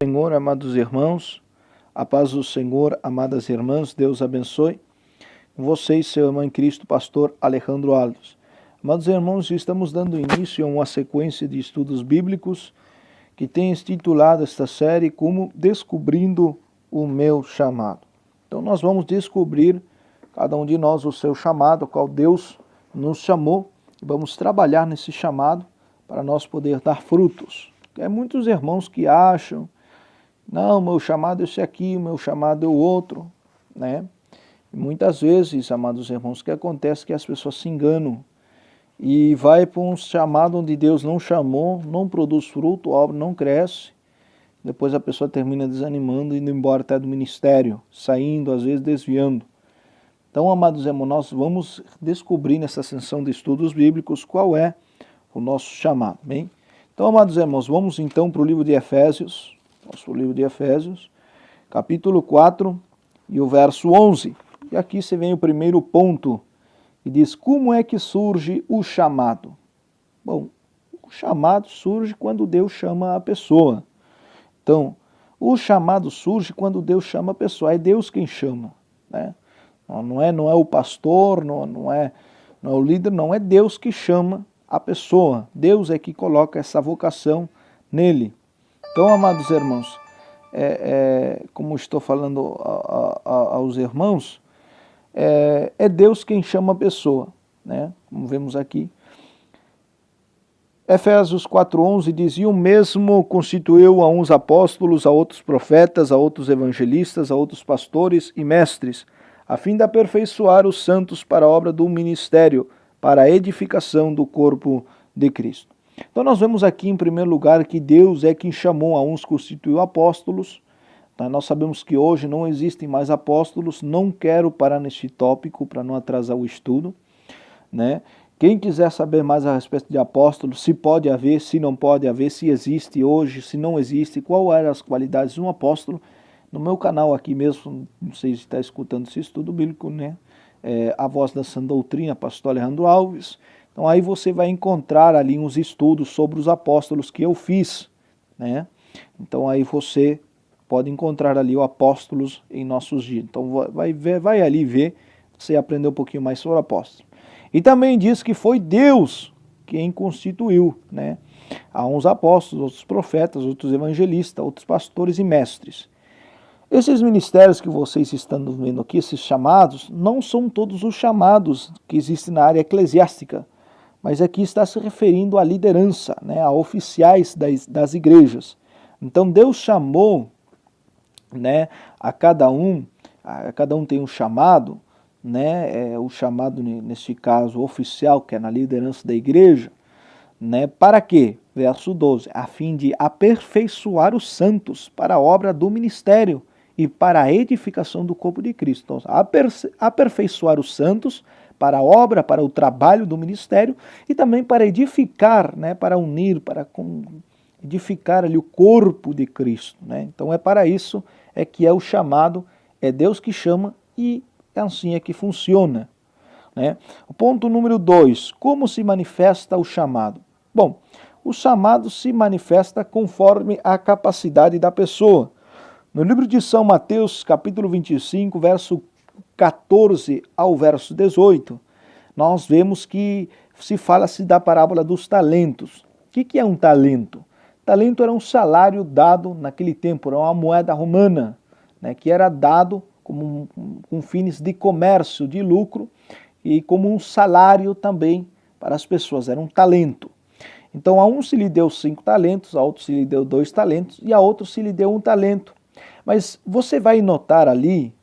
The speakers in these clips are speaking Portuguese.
Senhor, amados irmãos, a paz do Senhor, amadas irmãs, Deus abençoe. Com vocês, seu irmão em Cristo, pastor Alejandro Alves. Amados irmãos, estamos dando início a uma sequência de estudos bíblicos que tem intitulado esta série como Descobrindo o Meu Chamado. Então nós vamos descobrir, cada um de nós, o seu chamado, qual Deus nos chamou, e vamos trabalhar nesse chamado para nós poder dar frutos. Tem muitos irmãos que acham, não, meu chamado é esse aqui, meu chamado é o outro, né? E muitas vezes, amados irmãos, o que acontece é que as pessoas se enganam e vai para um chamado onde Deus não chamou, não produz fruto, a obra não cresce, depois a pessoa termina desanimando, indo embora até do ministério, saindo, às vezes desviando. Então, amados irmãos, nós vamos descobrir nessa sessão de estudos bíblicos qual é o nosso chamado, bem? Então, amados irmãos, vamos então para o livro de Efésios, nosso livro de Efésios, capítulo 4 e o verso 11. E aqui se vem o primeiro ponto, e diz, como é que surge o chamado? Bom, o chamado surge quando Deus chama a pessoa. Então, o chamado surge quando Deus chama a pessoa, é Deus quem chama, né? Não é o pastor, não é o líder, não, é Deus que chama a pessoa. Deus é que coloca essa vocação nele. Então, amados irmãos, como estou falando aos irmãos, é Deus quem chama a pessoa, né? Como vemos aqui. Efésios 4:11 diz, e o mesmo constituiu a uns apóstolos, a outros profetas, a outros evangelistas, a outros pastores e mestres, a fim de aperfeiçoar os santos para a obra do ministério, para a edificação do corpo de Cristo. Então nós vemos aqui em primeiro lugar que Deus é quem chamou a uns, constituiu apóstolos. Tá? Nós sabemos que hoje não existem mais apóstolos, não quero parar neste tópico para não atrasar o estudo, né? Quem quiser saber mais a respeito de apóstolos, se pode haver, se não pode haver, se existe hoje, se não existe, qual eram as qualidades de um apóstolo, no meu canal aqui mesmo, não sei se está escutando esse estudo bíblico, né? A Voz da Sã Doutrina, pastor Alejandro Alves. Então aí você vai encontrar ali uns estudos sobre os apóstolos que eu fiz, né? Então aí você pode encontrar ali o apóstolos em nossos dias. Então vai ali ver, você aprender um pouquinho mais sobre apóstolos. E também diz que foi Deus quem constituiu, né? Há uns apóstolos, outros profetas, outros evangelistas, outros pastores e mestres. Esses ministérios que vocês estão vendo aqui, esses chamados, não são todos os chamados que existem na área eclesiástica, mas aqui está se referindo à liderança, né, a oficiais das igrejas. Então Deus chamou, né, a cada um tem um chamado, né, o chamado neste caso oficial, que é na liderança da igreja, né, para quê? Verso 12, a fim de aperfeiçoar os santos para a obra do ministério e para a edificação do corpo de Cristo. Então, aperfeiçoar os santos para a obra, para o trabalho do ministério e também para edificar, né, para unir, para edificar ali o corpo de Cristo, né? Então é para isso que é o chamado, é Deus que chama e assim é que funciona, né? O ponto número 2, como se manifesta o chamado? Bom, o chamado se manifesta conforme a capacidade da pessoa. No livro de São Mateus, capítulo 25, verso 14 ao verso 18, nós vemos que se fala-se da parábola dos talentos. O que é um talento? Talento era um salário dado naquele tempo, era uma moeda romana, né, que era dado com fins de comércio, de lucro, e como um salário também para as pessoas, era um talento. Então a um se lhe deu 5 talentos, a outro se lhe deu 2 talentos, e a outro se lhe deu 1 talento. Mas você vai notar ali,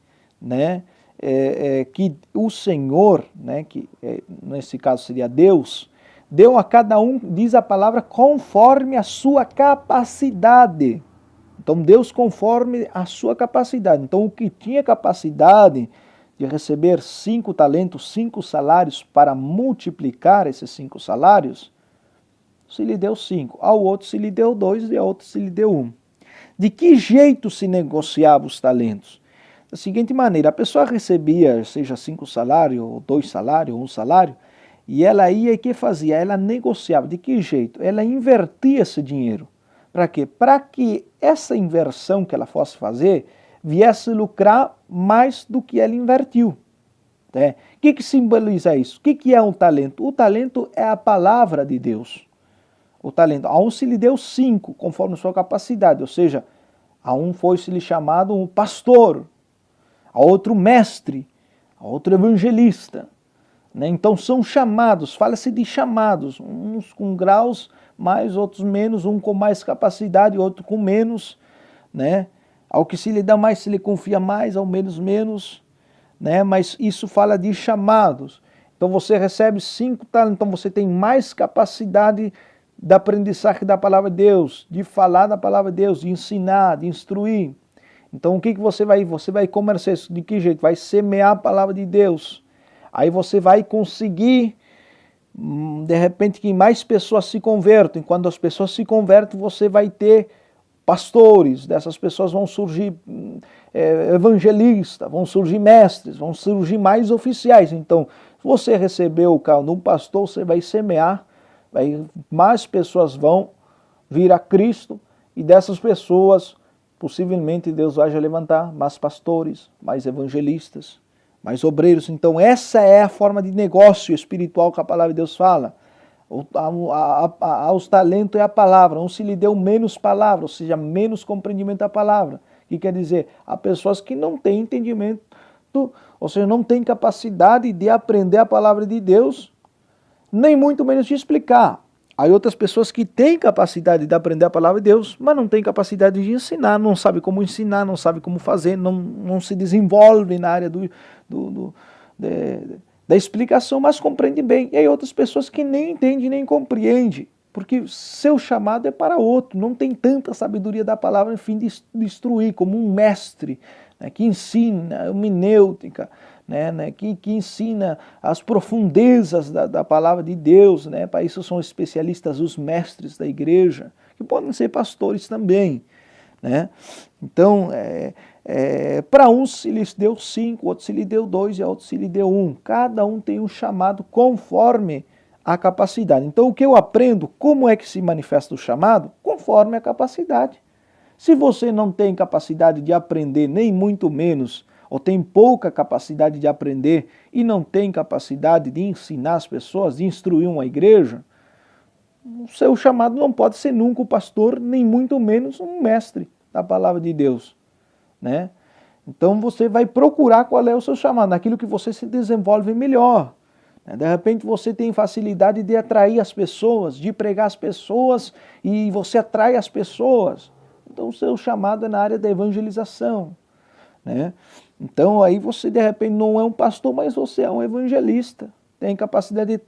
né, que o Senhor, né, que nesse caso seria Deus, deu a cada um, diz a palavra, conforme a sua capacidade. Então Deus conforme a sua capacidade. Então o que tinha capacidade de receber 5 talentos, 5 salários para multiplicar esses 5 salários, se lhe deu 5. Ao outro se lhe deu 2 e ao outro se lhe deu 1. De que jeito se negociava os talentos? Da seguinte maneira, a pessoa recebia, seja 5 salários, ou 2 salários, ou 1 salário, e ela ia e que fazia? Ela negociava. De que jeito? Ela invertia esse dinheiro. Para quê? Para que essa inversão que ela fosse fazer viesse lucrar mais do que ela invertiu. Né? O que simboliza isso? O que é um talento? O talento é a palavra de Deus. O talento. A um se lhe deu 5, conforme sua capacidade, ou seja, a um foi-se-lhe chamado um pastor, a outro mestre, a outro evangelista. Né? Então são chamados, fala-se de chamados, uns com graus mais, outros menos, um com mais capacidade, outro com menos. Né? Ao que se lhe dá mais, se lhe confia mais, ao menos. Né? Mas isso fala de chamados. Então você recebe 5 talentos, então você tem mais capacidade de aprendizagem da palavra de Deus, de falar da palavra de Deus, de ensinar, de instruir. Então o que você vai? Você vai comerciar isso de que jeito? Vai semear a palavra de Deus. Aí você vai conseguir, de repente, que mais pessoas se convertam. Quando as pessoas se convertem, você vai ter pastores, dessas pessoas vão surgir evangelistas, vão surgir mestres, vão surgir mais oficiais. Então, se você recebeu o cargo de um pastor, você vai semear, mais pessoas vão vir a Cristo e dessas pessoas, possivelmente Deus vai levantar mais pastores, mais evangelistas, mais obreiros. Então essa é a forma de negócio espiritual que a palavra de Deus fala. Aos talentos é a palavra, não se lhe deu menos palavra, ou seja, menos compreendimento da palavra. O que quer dizer? Há pessoas que não têm entendimento, ou seja, não têm capacidade de aprender a palavra de Deus, nem muito menos de explicar. Há outras pessoas que têm capacidade de aprender a palavra de Deus, mas não têm capacidade de ensinar, não sabe como ensinar, não sabe como fazer, não se desenvolve na área da explicação, mas compreende bem. E aí outras pessoas que nem entendem nem compreendem, porque seu chamado é para outro, não tem tanta sabedoria da palavra, enfim, de instruir, como um mestre, né, que ensina hermenêutica, né, que ensina as profundezas da palavra de Deus. Né, para isso são especialistas os mestres da igreja, que podem ser pastores também. Né. Então, para uns se lhes deu 5, outros se lhe deu 2 e a outros se lhe deu 1. Cada um tem um chamado conforme a capacidade. Então o que eu aprendo, como é que se manifesta o chamado? Conforme a capacidade. Se você não tem capacidade de aprender, nem muito menos, ou tem pouca capacidade de aprender e não tem capacidade de ensinar as pessoas, de instruir uma igreja, o seu chamado não pode ser nunca o pastor, nem muito menos um mestre da palavra de Deus. Né? Então você vai procurar qual é o seu chamado, naquilo que você se desenvolve melhor. De repente você tem facilidade de atrair as pessoas, de pregar as pessoas e você atrai as pessoas. Então o seu chamado é na área da evangelização. Né? Então aí você de repente não é um pastor, mas você é um evangelista. Tem capacidade de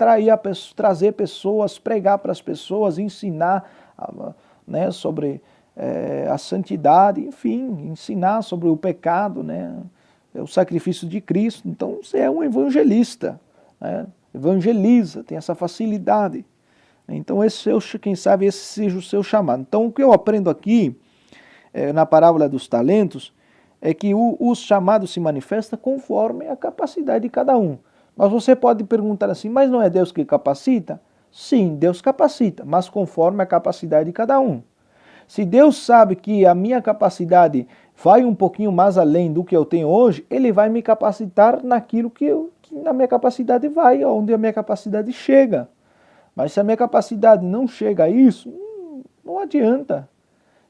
trazer pessoas, pregar para as pessoas, ensinar, né, sobre a santidade, enfim, ensinar sobre o pecado, né, o sacrifício de Cristo. Então você é um evangelista, né, evangeliza, tem essa facilidade. Então quem sabe esse seja o seu chamado. Então o que eu aprendo aqui, na parábola dos talentos, é que os chamados se manifestam conforme a capacidade de cada um. Mas você pode perguntar assim, mas não é Deus que capacita? Sim, Deus capacita, mas conforme a capacidade de cada um. Se Deus sabe que a minha capacidade vai um pouquinho mais além do que eu tenho hoje, Ele vai me capacitar naquilo que na minha capacidade vai, onde a minha capacidade chega. Mas se a minha capacidade não chega a isso, não adianta.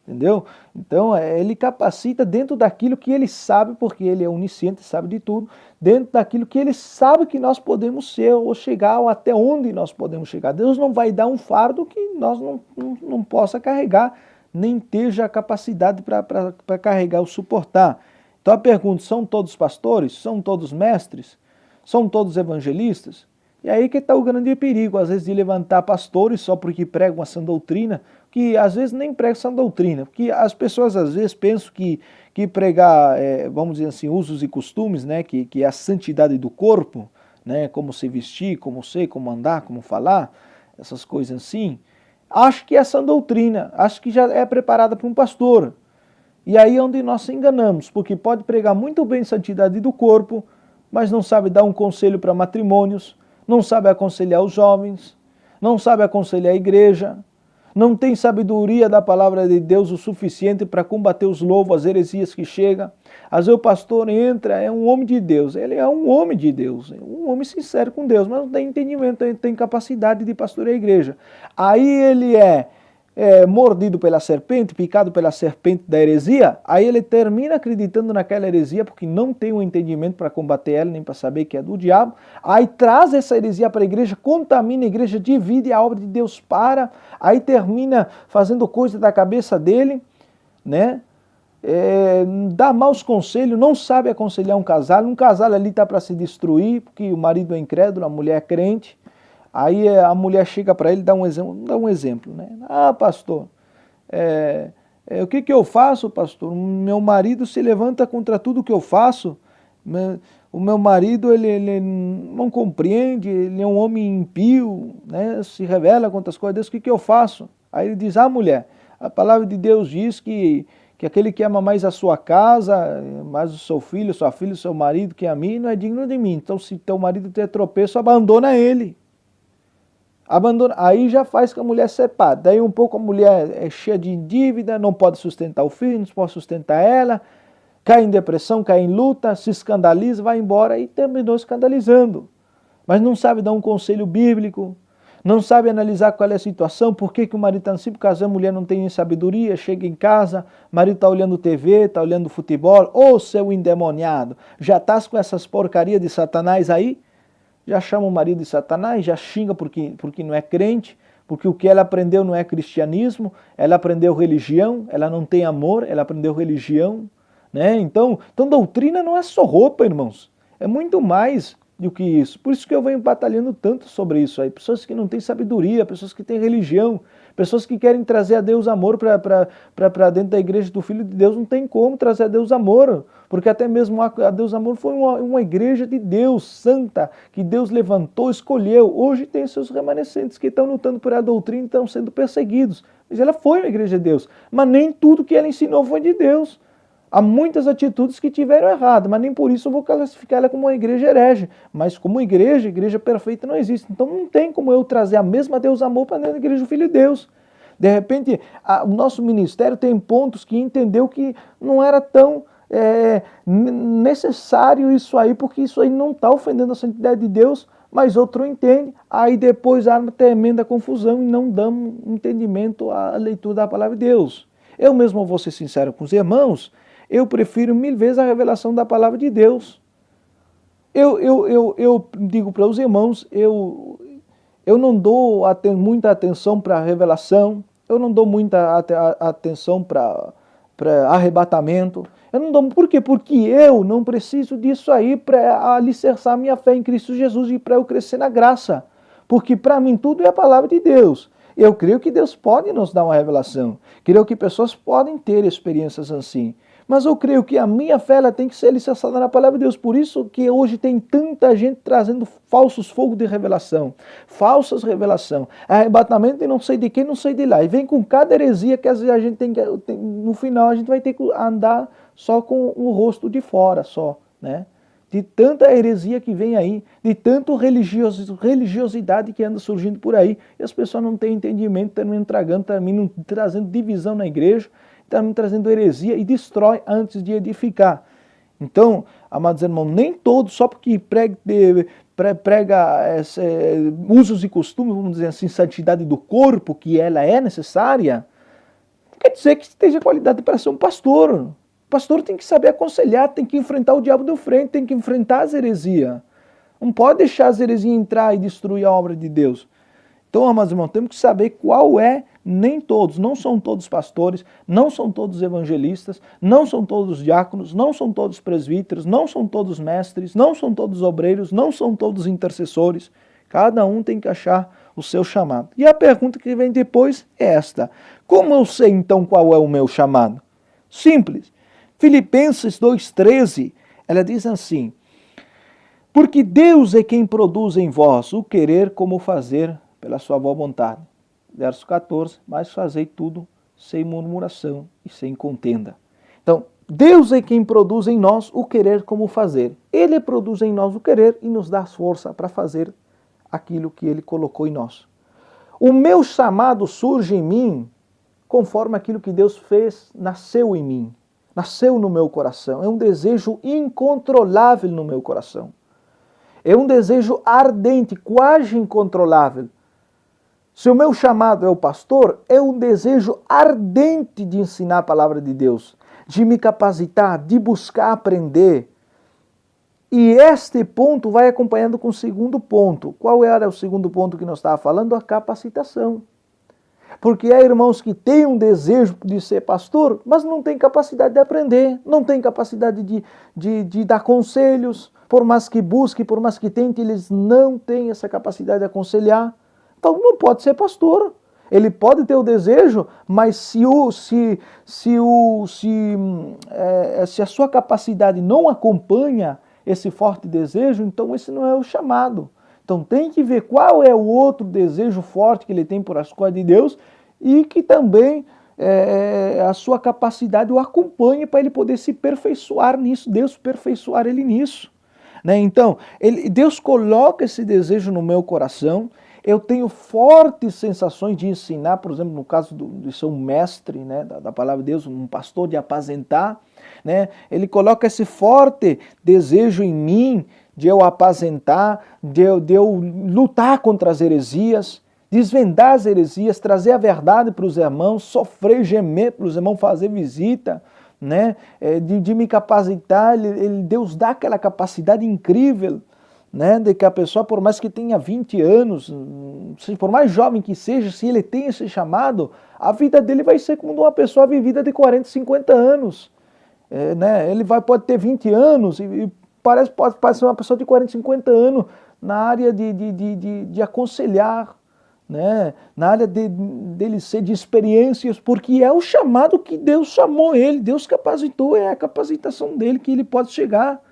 Entendeu? Então, Ele capacita dentro daquilo que Ele sabe, porque Ele é onisciente, sabe de tudo, dentro daquilo que Ele sabe que nós podemos ser ou chegar, ou até onde nós podemos chegar. Deus não vai dar um fardo que nós não possa carregar, nem esteja a capacidade para carregar ou suportar. Então a pergunta, são todos pastores? São todos mestres? São todos evangelistas? E aí que está o grande perigo, às vezes, de levantar pastores só porque pregam a sã doutrina, que às vezes nem pregam sã doutrina, porque as pessoas às vezes pensam que pregar, vamos dizer assim, usos e costumes, né, que é a santidade do corpo, né, como se vestir, como ser, como andar, como falar, essas coisas assim, acho que é sã doutrina, acho que já é preparada para um pastor. E aí é onde nós se enganamos, porque pode pregar muito bem santidade do corpo, mas não sabe dar um conselho para matrimônios, não sabe aconselhar os jovens, não sabe aconselhar a igreja, não tem sabedoria da palavra de Deus o suficiente para combater os louvos, as heresias que chegam. Às vezes o pastor entra, é um homem de Deus, ele é um homem de Deus, um homem sincero com Deus, mas não tem entendimento, não tem capacidade de pastorear a igreja. Aí ele é mordido pela serpente, picado pela serpente da heresia, aí ele termina acreditando naquela heresia porque não tem um entendimento para combater ela, nem para saber que é do diabo, aí traz essa heresia para a igreja, contamina a igreja, divide a obra de Deus aí termina fazendo coisa da cabeça dele, né? Dá maus conselhos, não sabe aconselhar um casal ali está para se destruir, porque o marido é incrédulo, a mulher é crente. Aí a mulher chega para ele e dá um exemplo, né? Ah, pastor, o que eu faço, pastor? Meu marido se levanta contra tudo que eu faço. O meu marido, ele não compreende, ele é um homem impio, né? Se revela contra as coisas de Deus, o que eu faço? Aí ele diz, mulher, a palavra de Deus diz que aquele que ama mais a sua casa, mais o seu filho, sua filha, o seu marido que a mim, não é digno de mim. Então se teu marido ter tropeço, abandona ele. Aí já faz que a mulher separe. Daí um pouco a mulher é cheia de dívida, não pode sustentar o filho, não pode sustentar ela, cai em depressão, cai em luta, se escandaliza, vai embora e terminou escandalizando. Mas não sabe dar um conselho bíblico, não sabe analisar qual é a situação, por que o marido está assim, porque a mulher não tem sabedoria, chega em casa, o marido está olhando TV, está olhando futebol, ô seu endemoniado, já estás com essas porcarias de Satanás aí? Já chama o marido de Satanás, já xinga porque não é crente, porque o que ela aprendeu não é cristianismo, ela aprendeu religião, ela não tem amor, ela aprendeu religião, né? Então doutrina não é só roupa, irmãos, é muito mais do que isso. Por isso que eu venho batalhando tanto sobre isso aí, pessoas que não têm sabedoria, pessoas que têm religião, pessoas que querem trazer a Deus amor para dentro da igreja do Filho de Deus, não tem como trazer a Deus amor, porque até mesmo a Deus amor foi uma igreja de Deus, santa, que Deus levantou, escolheu. Hoje tem seus remanescentes que estão lutando por a doutrina e estão sendo perseguidos, mas ela foi uma igreja de Deus, mas nem tudo que ela ensinou foi de Deus. Há muitas atitudes que tiveram errado, mas nem por isso eu vou classificar ela como uma igreja herege. Mas como igreja perfeita não existe. Então não tem como eu trazer a mesma Deus amor para dentro da igreja do Filho de Deus. De repente, o nosso ministério tem pontos que entendeu que não era tão necessário isso aí, porque isso aí não está ofendendo a santidade de Deus, mas outro entende. Aí depois há uma tremenda confusão e não damos entendimento à leitura da palavra de Deus. Eu mesmo vou ser sincero com os irmãos, eu prefiro 1000 vezes a revelação da palavra de Deus. Eu digo para os irmãos, eu não dou muita atenção para a revelação, eu não dou muita atenção para arrebatamento. Eu não dou, por quê? Porque eu não preciso disso aí para alicerçar minha fé em Cristo Jesus e para eu crescer na graça. Porque para mim tudo é a palavra de Deus. Eu creio que Deus pode nos dar uma revelação. Creio que pessoas podem ter experiências assim. Mas eu creio que a minha fé ela tem que ser alicerçada na palavra de Deus. Por isso que hoje tem tanta gente trazendo falsos fogos de revelação, falsas revelação, arrebatamento e não sei de quem, não sei de lá. E vem com cada heresia que às vezes a gente no final a gente vai ter que andar só com o rosto de fora, só, né? De tanta heresia que vem aí, de tanta religiosidade que anda surgindo por aí, e as pessoas não têm entendimento, terminam trazendo divisão na igreja, terminam trazendo heresia e destrói antes de edificar. Então, amados irmãos, nem todos, só porque prega usos e costumes, vamos dizer assim, santidade do corpo, que ela é necessária, não quer dizer que esteja qualidade para ser um pastor. O pastor tem que saber aconselhar, tem que enfrentar o diabo de frente, tem que enfrentar as heresias. Não pode deixar as heresias entrar e destruir a obra de Deus. Então, amados irmãos, temos que saber qual é, nem todos, não são todos pastores, não são todos evangelistas, não são todos diáconos, não são todos presbíteros, não são todos mestres, não são todos obreiros, não são todos intercessores. Cada um tem que achar o seu chamado. E a pergunta que vem depois é esta: como eu sei então qual é o meu chamado? Simples. Filipenses 2,13, ela diz assim: porque Deus é quem produz em vós o querer como o fazer pela sua boa vontade. Verso 14, mas fazei tudo sem murmuração e sem contenda. Então, Deus é quem produz em nós o querer como o fazer. Ele produz em nós o querer e nos dá força para fazer aquilo que Ele colocou em nós. O meu chamado surge em mim conforme aquilo que Deus fez, nasceu em mim, nasceu no meu coração. É um desejo incontrolável no meu coração. É um desejo ardente, quase incontrolável. Se o meu chamado é o pastor, é um desejo ardente de ensinar a palavra de Deus, de me capacitar, de buscar aprender. E este ponto vai acompanhando com o segundo ponto. Qual era o segundo ponto que nós estávamos falando? A capacitação. Porque há irmãos que têm um desejo de ser pastor, mas não têm capacidade de aprender, não têm capacidade de dar conselhos, por mais que busquem, por mais que tentem, eles não têm essa capacidade de aconselhar. Então não pode ser pastor. Ele pode ter o desejo, mas se a sua capacidade não acompanha esse forte desejo, então esse não é o chamado. Então tem que ver qual é o outro desejo forte que ele tem por as coisas de Deus e que também a sua capacidade o acompanhe para ele poder se aperfeiçoar nisso, Deus aperfeiçoar ele nisso. Né? Então, Deus coloca esse desejo no meu coração. Eu tenho fortes sensações de ensinar, por exemplo, no caso de ser um mestre, né, da palavra de Deus, um pastor, de apazentar. Né? Ele coloca esse forte desejo em mim de eu apazentar, de eu lutar contra as heresias, desvendar as heresias, trazer a verdade para os irmãos, sofrer, gemer para os irmãos, fazer visita, né? De me capacitar. Deus dá aquela capacidade incrível, né? De que a pessoa, por mais que tenha 20 anos, por mais jovem que seja, se ele tem esse chamado, a vida dele vai ser como de uma pessoa vivida de 40, 50 anos. Né? Ele pode ter 20 anos e pode ser uma pessoa de 40, 50 anos na área de aconselhar, né? Na área dele ser de experiências, porque é o chamado que Deus chamou ele, Deus capacitou, é a capacitação dele que ele pode chegar.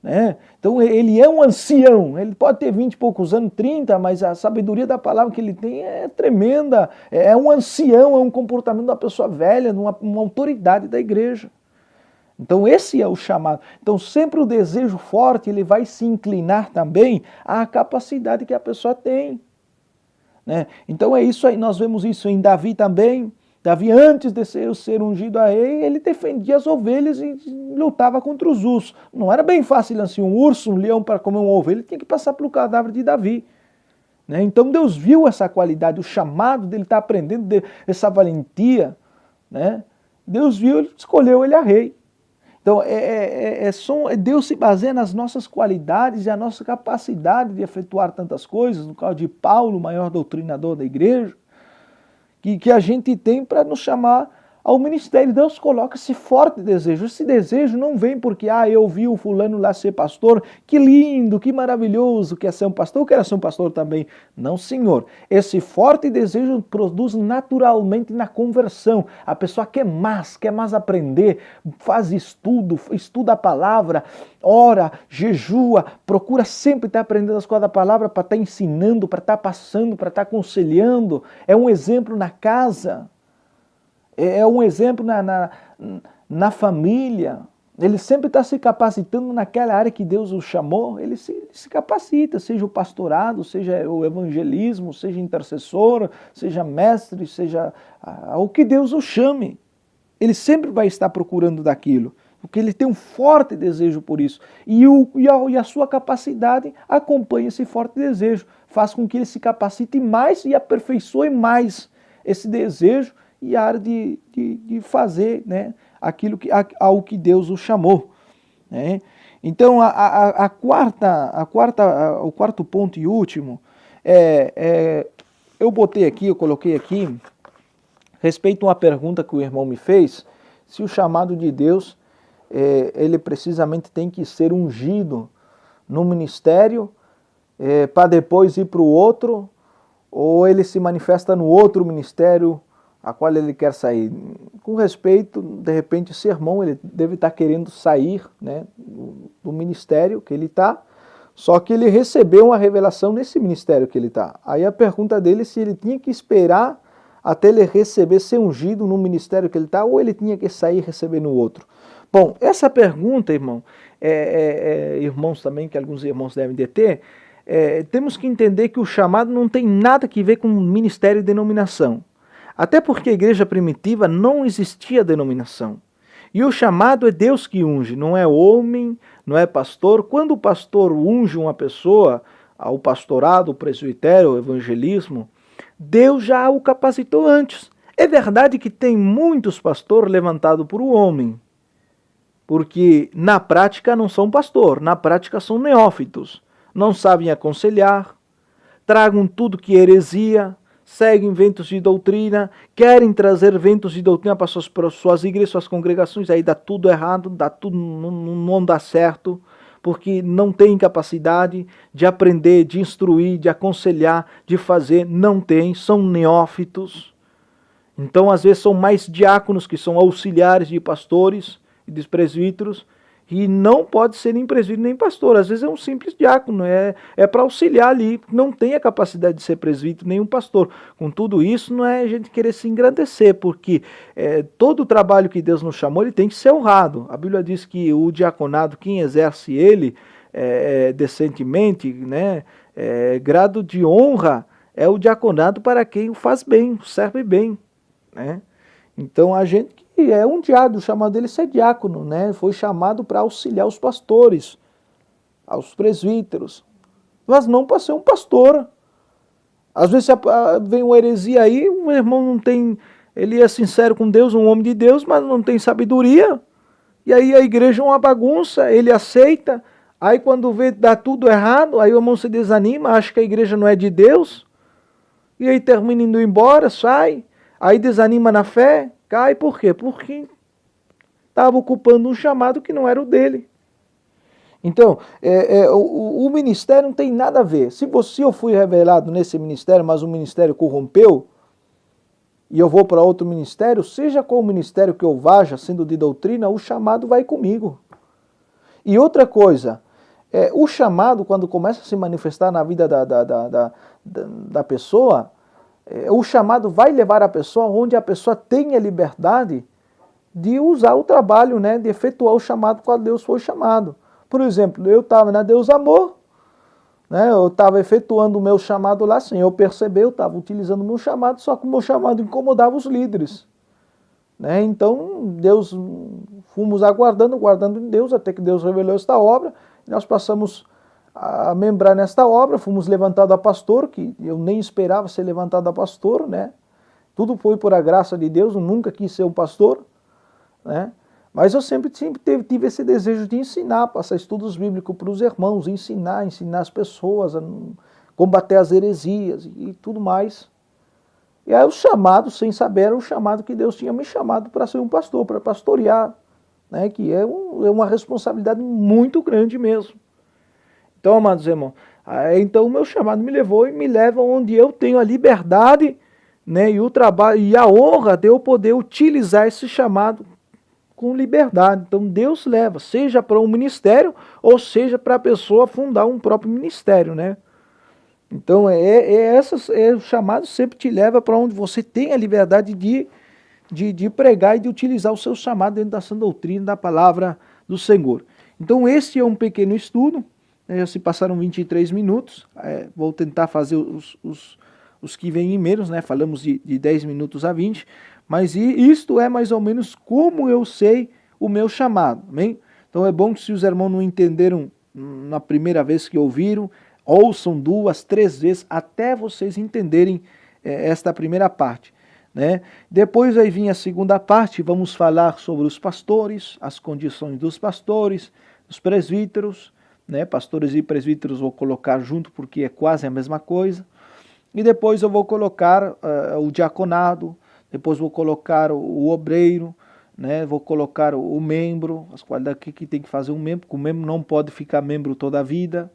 Né? Então ele é um ancião, ele pode ter 20 e poucos anos, 30, mas a sabedoria da palavra que ele tem é tremenda, é um ancião, é um comportamento de uma pessoa velha, de uma autoridade da igreja. Então esse é o chamado. Então sempre o desejo forte, ele vai se inclinar também à capacidade que a pessoa tem. Né? Então é isso aí, nós vemos isso em Davi também. Davi, antes de ser ungido a rei, ele defendia as ovelhas e lutava contra os ursos. Não era bem fácil assim, um urso, um leão para comer uma ovelha, ele tinha que passar pelo cadáver de Davi. Né? Então Deus viu essa qualidade, o chamado dele estar aprendendo essa valentia. Né? Deus viu, ele escolheu ele a rei. Então, Deus se baseia nas nossas qualidades e a nossa capacidade de efetuar tantas coisas, no caso de Paulo, o maior doutrinador da igreja, que a gente tem para nos chamar ao ministério. Deus coloca esse forte desejo. Esse desejo não vem porque, eu vi o fulano lá ser pastor, que lindo, que maravilhoso, quer ser um pastor, eu quero ser um pastor também. Não, senhor. Esse forte desejo produz naturalmente na conversão. A pessoa quer mais aprender, faz estudo, estuda a palavra, ora, jejua, procura sempre estar aprendendo as coisas da palavra para estar ensinando, para estar passando, para estar aconselhando. É um exemplo na casa. É um exemplo na família. Ele sempre está se capacitando naquela área que Deus o chamou. Ele se capacita, seja o pastorado, seja o evangelismo, seja intercessor, seja mestre, seja o que Deus o chame. Ele sempre vai estar procurando daquilo, porque ele tem um forte desejo por isso. E a sua capacidade acompanha esse forte desejo, faz com que ele se capacite mais e aperfeiçoe mais esse desejo e a área de fazer, né, ao que Deus o chamou. Né? Então, o quarto ponto e último, eu coloquei aqui, respeito a uma pergunta que o irmão me fez, se o chamado de Deus, ele precisamente tem que ser ungido no ministério, para depois ir para o outro, ou ele se manifesta no outro ministério a qual ele quer sair. Com respeito, de repente, esse irmão ele deve estar querendo sair, né, do ministério que ele está, só que ele recebeu uma revelação nesse ministério que ele está. Aí a pergunta dele é se ele tinha que esperar até ele receber, ser ungido no ministério que ele está, ou ele tinha que sair e receber no outro. Bom, essa pergunta, irmão, irmãos também, que alguns irmãos devem de ter, temos que entender que o chamado não tem nada que ver com ministério e denominação. Até porque a igreja primitiva não existia denominação. E o chamado é Deus que unge, não é homem, não é pastor. Quando o pastor unge uma pessoa, ao pastorado, o presbitério, o evangelismo, Deus já o capacitou antes. É verdade que tem muitos pastores levantados por um homem, porque na prática não são pastor, na prática são neófitos, não sabem aconselhar, tragam tudo que é heresia, seguem ventos de doutrina, querem trazer ventos de doutrina para suas igrejas, suas congregações, aí dá tudo errado, não dá certo, porque não tem capacidade de aprender, de instruir, de aconselhar, de fazer, não tem, são neófitos. Então, às vezes, são mais diáconos que são auxiliares de pastores e de presbíteros, e não pode ser nem presbítero nem pastor, às vezes é um simples diácono, é para auxiliar ali, não tem a capacidade de ser presbítero nem um pastor. Com tudo isso, não é a gente querer se engrandecer, porque todo o trabalho que Deus nos chamou, ele tem que ser honrado. A Bíblia diz que o diaconado, quem exerce ele decentemente, né, grado de honra, é o diaconado para quem o faz bem, serve bem, né? Então a gente que é um diácono, o chamado dele é diácono, né? Foi chamado para auxiliar os pastores, aos presbíteros, mas não para ser um pastor. Às vezes vem uma heresia aí, um irmão não tem, ele é sincero com Deus, um homem de Deus, mas não tem sabedoria, e aí a igreja é uma bagunça, ele aceita, aí quando vê dá tudo errado, aí o irmão se desanima, acha que a igreja não é de Deus, e aí termina indo embora, sai, aí desanima na fé, cai, por quê? Porque estava ocupando um chamado que não era o dele. Então, o ministério não tem nada a ver. Se eu fui revelado nesse ministério, mas o ministério corrompeu, e eu vou para outro ministério, seja qual o ministério que eu vá, sendo de doutrina, o chamado vai comigo. E outra coisa, o chamado, quando começa a se manifestar na vida da pessoa, o chamado vai levar a pessoa onde a pessoa tenha liberdade de usar o trabalho, né, de efetuar o chamado quando Deus foi chamado. Por exemplo, eu estava na Deus Amor, né, eu estava efetuando o meu chamado lá, sem eu perceber, eu estava utilizando o meu chamado, só que o meu chamado incomodava os líderes. Né, então, Deus, fomos aguardando em Deus, até que Deus revelou esta obra, e nós passamos a membrar nesta obra, fomos levantados a pastor, que eu nem esperava ser levantado a pastor, né? Tudo foi por a graça de Deus, eu nunca quis ser um pastor, né? Mas eu sempre tive esse desejo de ensinar, passar estudos bíblicos para os irmãos, ensinar as pessoas, a combater as heresias e tudo mais. E aí o chamado, sem saber, era o chamado que Deus tinha me chamado para ser um pastor, para pastorear, né? Que é uma responsabilidade muito grande mesmo. Então, amados irmãos, então o meu chamado me levou e me leva onde eu tenho a liberdade, né, e o trabalho e a honra de eu poder utilizar esse chamado com liberdade. Então Deus leva, seja para um ministério ou seja para a pessoa fundar um próprio ministério, né? Então o chamado sempre te leva para onde você tem a liberdade de pregar e de utilizar o seu chamado dentro da sã doutrina da palavra do Senhor. Então esse é um pequeno estudo. Já se passaram 23 minutos, vou tentar fazer os que vêm em menos, né? Falamos de 10 minutos a 20, mas isto é mais ou menos como eu sei o meu chamado, amém? Então é bom que se os irmãos não entenderam na primeira vez que ouviram, ouçam 2, 3 vezes, até vocês entenderem esta primeira parte. Né? Depois aí vinha a segunda parte, vamos falar sobre os pastores, as condições dos pastores, dos presbíteros, né? Pastores e presbíteros vou colocar junto porque é quase a mesma coisa. E depois eu vou colocar o diaconado, depois vou colocar o obreiro, né? Vou colocar o membro, as qualidades que tem que fazer um membro, porque o membro não pode ficar membro toda a vida.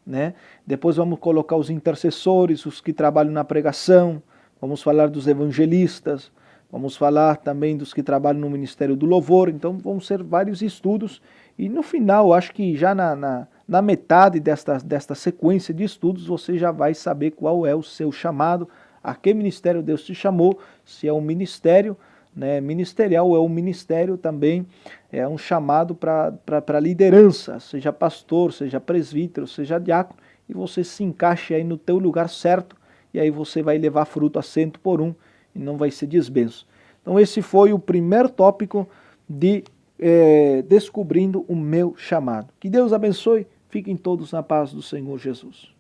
Né? Depois vamos colocar os intercessores, os que trabalham na pregação, vamos falar dos evangelistas, vamos falar também dos que trabalham no Ministério do Louvor. Então vão ser vários estudos e no final, acho que já na metade desta sequência de estudos, você já vai saber qual é o seu chamado, a que ministério Deus te chamou, se é um ministério, né, ministerial ou é um ministério também, é um chamado para liderança, seja pastor, seja presbítero, seja diácono, e você se encaixe aí no teu lugar certo, e aí você vai levar fruto a 100 por um e não vai ser desbenço. Então esse foi o primeiro tópico de descobrindo o meu chamado. Que Deus abençoe, fiquem todos na paz do Senhor Jesus.